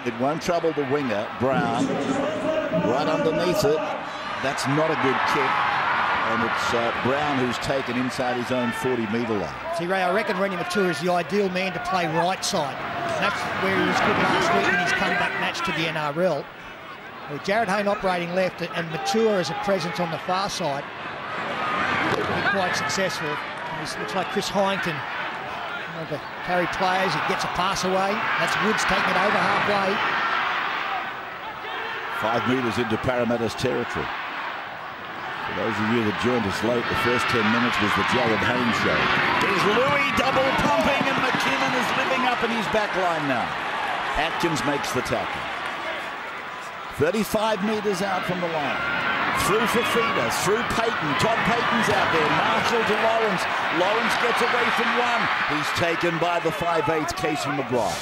It won't trouble the winger, Brown. Right underneath it. That's not a good kick. And it's Brown who's taken inside his own 40-metre line. See, Ray, I reckon Rennie Matua is the ideal man to play right side. And that's where he was good last week in his comeback match to the NRL. With Jared Hayne operating left and Matua as a presence on the far side, he'll be quite successful. It looks like Chris Hyington, one of the carry players. He gets a pass away. That's Woods taking it over halfway. 5 metres into Parramatta's territory. For those of you that joined us late, the first 10 minutes was the Jared Hayne show. There's Louis double pumping, and McKinnon is living up in his back line now. Atkins makes the tackle. 35 metres out from the line. Through Fafita, through Payton. Todd Payton's out there. Marshall to Lawrence. Lawrence gets away from one. He's taken by the 5'8" Casey McBride.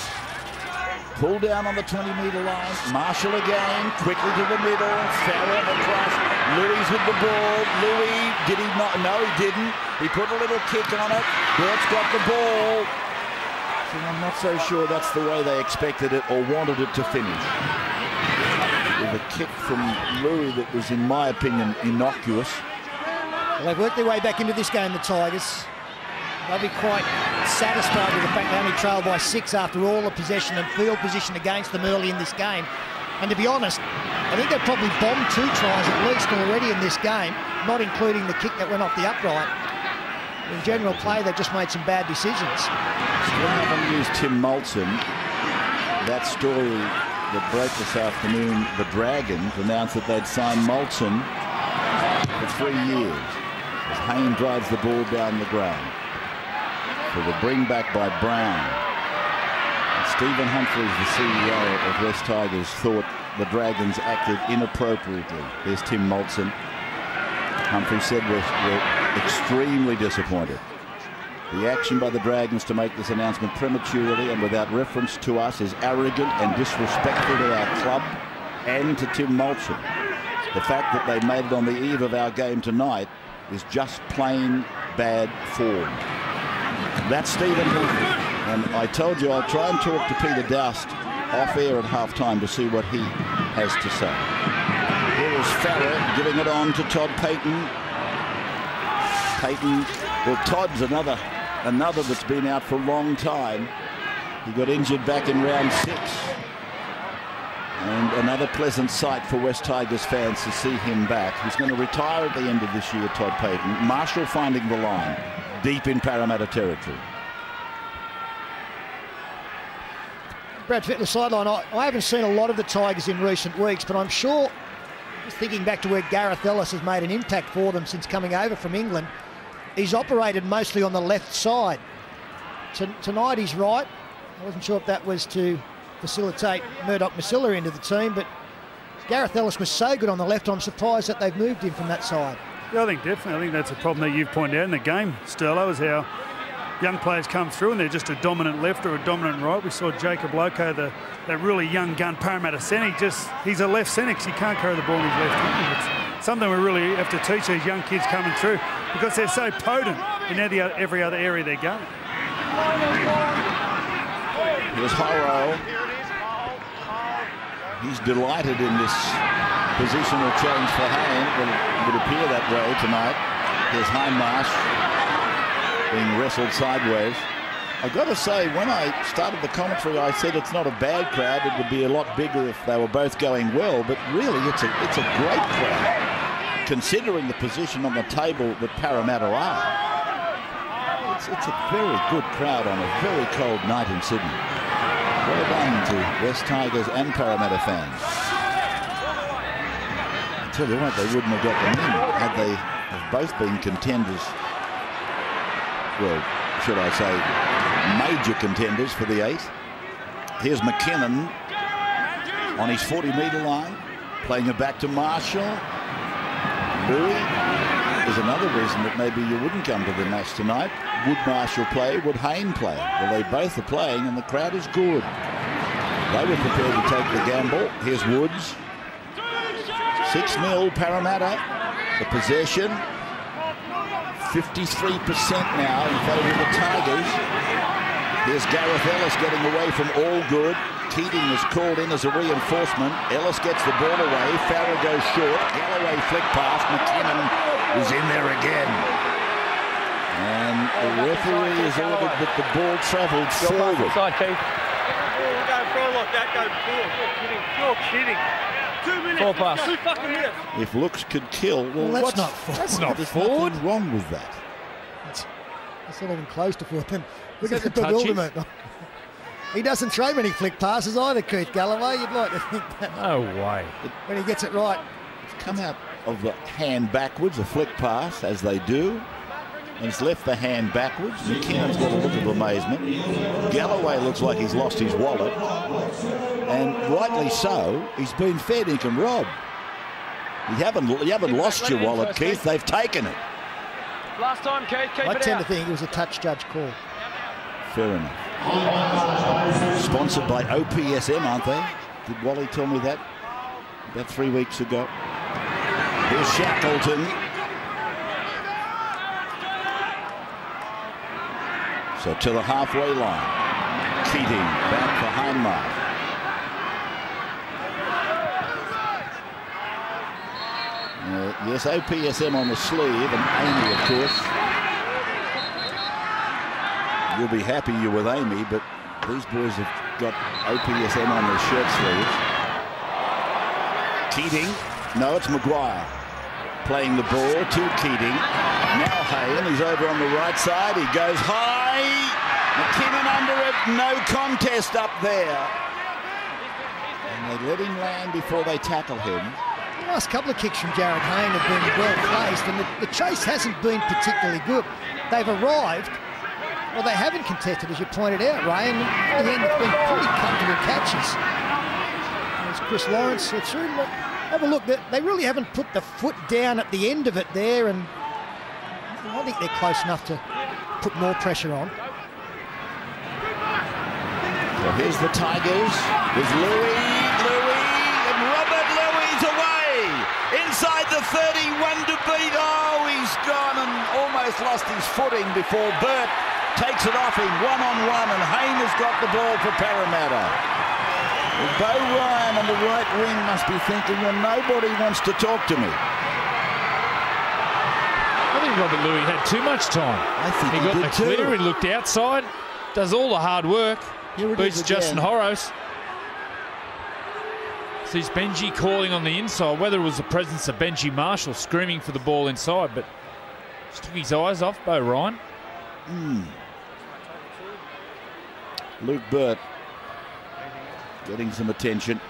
Pull down on the 20-metre line. Marshall again, quickly to the middle. Farrell across. Louis with the ball. Louis, did he not? No, he didn't. He put a little kick on it. Bert's got the ball. So I'm not so sure that's the way they expected it or wanted it to finish. With a kick from Louis that was, in my opinion, innocuous. Well, they've worked their way back into this game, the Tigers. They'll be quite satisfied with the fact they only trailed by 6 after all the possession and field position against them early in this game. And to be honest, I think they've probably bombed 2 tries at least already in this game, not including the kick that went off the upright. In general play, they've just made some bad decisions. Still haven't used Tim Moulton. That story that broke this afternoon, the Dragons announced that they'd signed Moulton for 3 years as Hayne drives the ball down the ground. For the bring back by Brown. And Stephen Humphries, the CEO of West Tigers, thought the Dragons acted inappropriately. There's Tim Moulton. Humphries said we're extremely disappointed. The action by the Dragons to make this announcement prematurely and without reference to us is arrogant and disrespectful to our club and to Tim Moulton. The fact that they made it on the eve of our game tonight is just plain bad form. That's Stephen Humphries. And I told you I'll try and talk to Peter Doust off air at halftime to see what he has to say. Here is Farrer giving it on to Todd Payton. Payton, well, Todd's another that's been out for a long time. He got injured back in round 6. And another pleasant sight for West Tigers fans to see him back. He's going to retire at the end of this year, Todd Payton. Marshall finding the line deep in Parramatta territory. Brad Fittler sideline. I haven't seen a lot of the Tigers in recent weeks, but I'm sure, just thinking back to where Gareth Ellis has made an impact for them since coming over from England, he's operated mostly on the left side. Tonight he's right. I wasn't sure if that was to facilitate Murdoch Masilla into the team, but Gareth Ellis was so good on the left, I'm surprised that they've moved him from that side. Yeah, I think definitely. I think that's a problem that you've pointed out in the game, Sterlo, is how young players come through and they're just a dominant left or a dominant right. We saw Jacob Loco, that really young gun Parramatta centre. He's a left centre because he can't carry the ball in his left hand. It's something we really have to teach these young kids coming through because they're so potent in every other area they're going. Here's Horo. He's delighted in this positional change for Hayne. It would appear that way tonight. Here's Hindmarsh being wrestled sideways. I've got to say, when I started the commentary, I said it's not a bad crowd. It would be a lot bigger if they were both going well. But really, it's a great crowd, considering the position on the table that Parramatta are. It's a very good crowd on a very cold night in Sydney. Well done to West Tigers and Parramatta fans. I tell you what, they wouldn't have got them in had they have both been contenders. Well, should I say, major contenders for the 8th. Here's McKinnon on his 40-metre line, playing it back to Marshall. Louis is another reason that maybe you wouldn't come to the match tonight. Would Marshall play? Would Hayne play? Well, they both are playing, and the crowd is good. They were prepared to take the gamble. Here's Woods. 6-0 Parramatta. The possession. 53% now in favour of the Tigers. Here's Gareth Ellis getting away from Allgood. Keating is called in as a reinforcement. Ellis gets the ball away. Farrell goes short. Galloway flick pass. McKinnon is in there again. And the referee has ordered that the ball travelled forward. Side, Keith. You're kidding. 2 minutes. 4 pass. 2 fucking minutes. If looks could kill, well, Well, that's not forward. That's not there's forward. nothing wrong with that. That's not even close to forward. Look at that the the touches? bewilderment. He doesn't throw many flick passes either, Keith Galloway. You'd like to think that No way. when he gets it right. It's come out of the hand backwards, a flick pass, as they do. And it's left the hand backwards. McKinnon's got a look of amazement. Galloway looks like he's lost his wallet. And rightly so, he's been fair dinkum robbed. You haven't lost your wallet, Keith. They've taken it. Last time, Keith, keep I it tend out. to think it was a touch judge call. Fair enough. Sponsored by OPSM, aren't they? Did Wally tell me that about 3 weeks ago? Here's Shackleton. So to the halfway line. Keating back for Heinmark. Yes, OPSM on the sleeve, and Amy, of course. You'll be happy you're with Amy, but these boys have got OPSM on their shirt sleeves. Keating. No, it's Maguire playing the ball to Keating. Now Hayne, he's over on the right side. He goes high. McKinnon under it. No contest up there. And they let him land before they tackle him. The last couple of kicks from Jared Hayne have been well placed, and the chase hasn't been particularly good. They've arrived. Well, they haven't contested, as you pointed out, Ray, and in the end, it's been pretty comfortable catches. There's Chris Lawrence. It's really, have a look. They really haven't put the foot down at the end of it there, and I think they're close enough to put more pressure on. So here's the Tigers. There's Louis, and Robert Louis away. Inside the 31 to beat. Oh, he's gone and almost lost his footing before Burt takes it off him one-on-one, and Hayne has got the ball for Parramatta. Well, Bo Ryan on the right wing must be thinking, well, nobody wants to talk to me. I think Robert Louis had too much time. I think He got did the clear, too. he looked outside, does all the hard work, Here it beats is again. Justin Horos. Sees Benji calling on the inside, whether it was the presence of Benji Marshall screaming for the ball inside, but just took his eyes off Bo Ryan. Luke Burt getting some attention.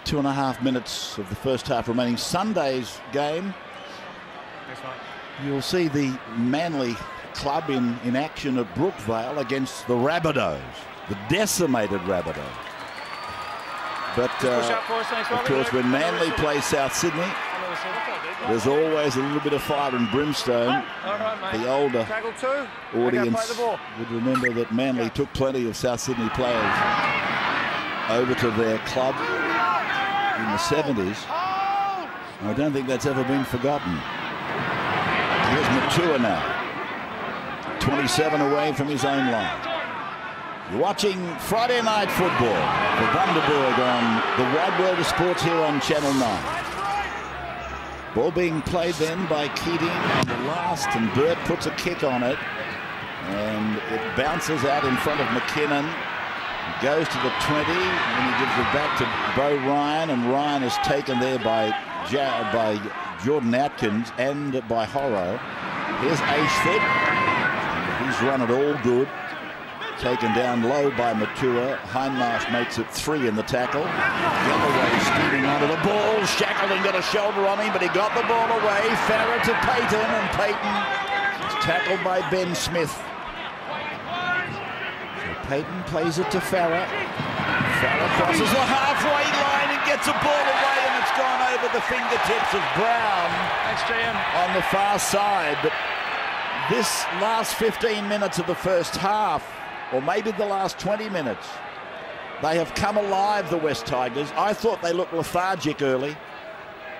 2.5 minutes of the first half remaining. Sunday's game. You'll see the Manly club in action at Brookvale against the Rabbitohs, the decimated Rabbitohs. But of course, when Manly plays South Sydney, there's always a little bit of fire and brimstone. The older audience would remember that Manly took plenty of South Sydney players over to their club in the 70s. I don't think that's ever been forgotten. Here's Matua now, 27 away from his own line. You're watching Friday Night Football for Bundaberg on the Wide World of Sports here on Channel 9. Ball being played then by Keating on the last, and Burt puts a kick on it, and it bounces out in front of McKinnon. It goes to the 20, and he gives it back to Bo Ryan, and Ryan is taken there by Jordan Atkins and by Horo. Here's Ashford. He's run it all good. Taken down low by Matua. Heinmarsh makes it 3 in the tackle. Galloway steaming onto the ball. Shackleton got a shoulder on him, but he got the ball away. Farrah to Payton, and Payton is tackled by Ben Smith. So Payton plays it to Farrah. Farrah crosses the halfway line and gets a ball away, and it's gone over the fingertips of Brown. Thanks, GM. On the far side. But this last 15 minutes of the first half, or maybe the last 20 minutes, they have come alive, the West Tigers. I thought they looked lethargic early,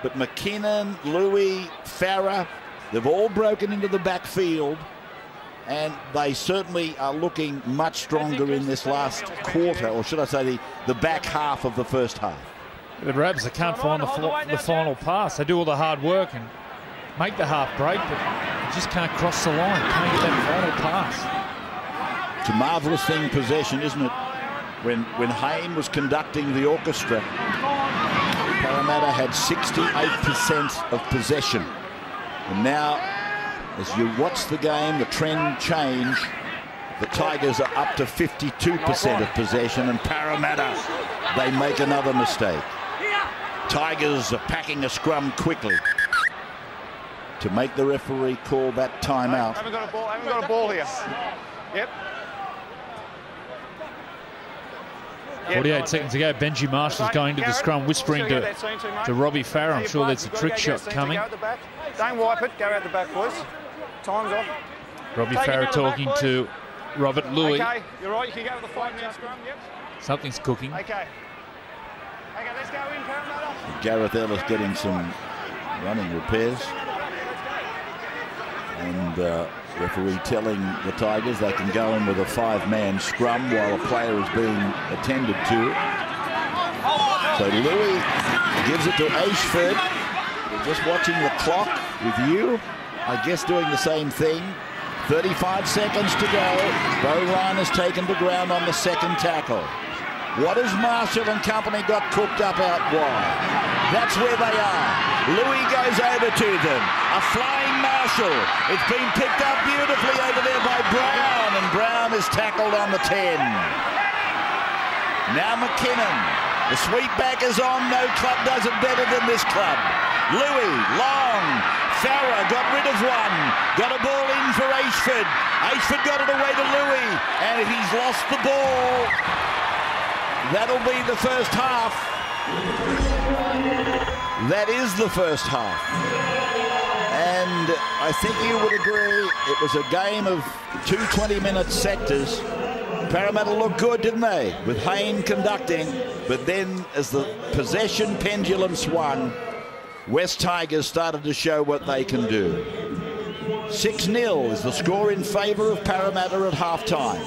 but McKinnon, Louis, Farrah, They've all broken into the backfield, and they certainly are looking much stronger in this last quarter, or should I say the back half of the first half. The Rabs, they can't find the final pass. They do all the hard work and make the half break, but they just can't cross the line, can't get that final pass. It's a marvellous thing, possession, isn't it? When Hayne was conducting the orchestra, Parramatta had 68% of possession. And now, as you watch the game, the trend change. The Tigers are up to 52% of possession, and Parramatta, they make another mistake. Tigers are packing a scrum quickly to make the referee call that timeout. Haven't got a ball here. Yep. 48 seconds to go. Benji Marshall's going to the scrum, whispering to Robbie Farah. I'm sure there's a trick shot coming. Don't wipe it. Go out the back, boys. Time's off. Robbie Farah talking to Robert Louis. Okay, you're right. You can go with the 5-man scrum. Yep. Something's cooking. Okay. Okay, let's go in, Parramatta. Gareth Ellis getting some running repairs. And referee telling the Tigers they can go in with a 5-man scrum while a player is being attended to. So Louis gives it to Ashford. We're just watching the clock with you, I guess, doing the same thing. 35 seconds to go. Bo Ryan has taken the ground on the second tackle. What has Marshall and company got cooked up out wide? That's where they are. Louis goes over to them. A flying Marshall. It's been picked up beautifully over there by Brown, and Brown is tackled on the 10. Now McKinnon. The sweep back is on. No club does it better than this club. Louis, long. Farah got rid of one. Got a ball in for Ashford. Ashford got it away to Louis, and he's lost the ball. That'll be the first half. That is the first half. And I think you would agree it was a game of two 20-minute sectors. Parramatta looked good, didn't they? With Hayne conducting. But then as the possession pendulum swung, West Tigers started to show what they can do. 6-0 is the score in favour of Parramatta at halftime.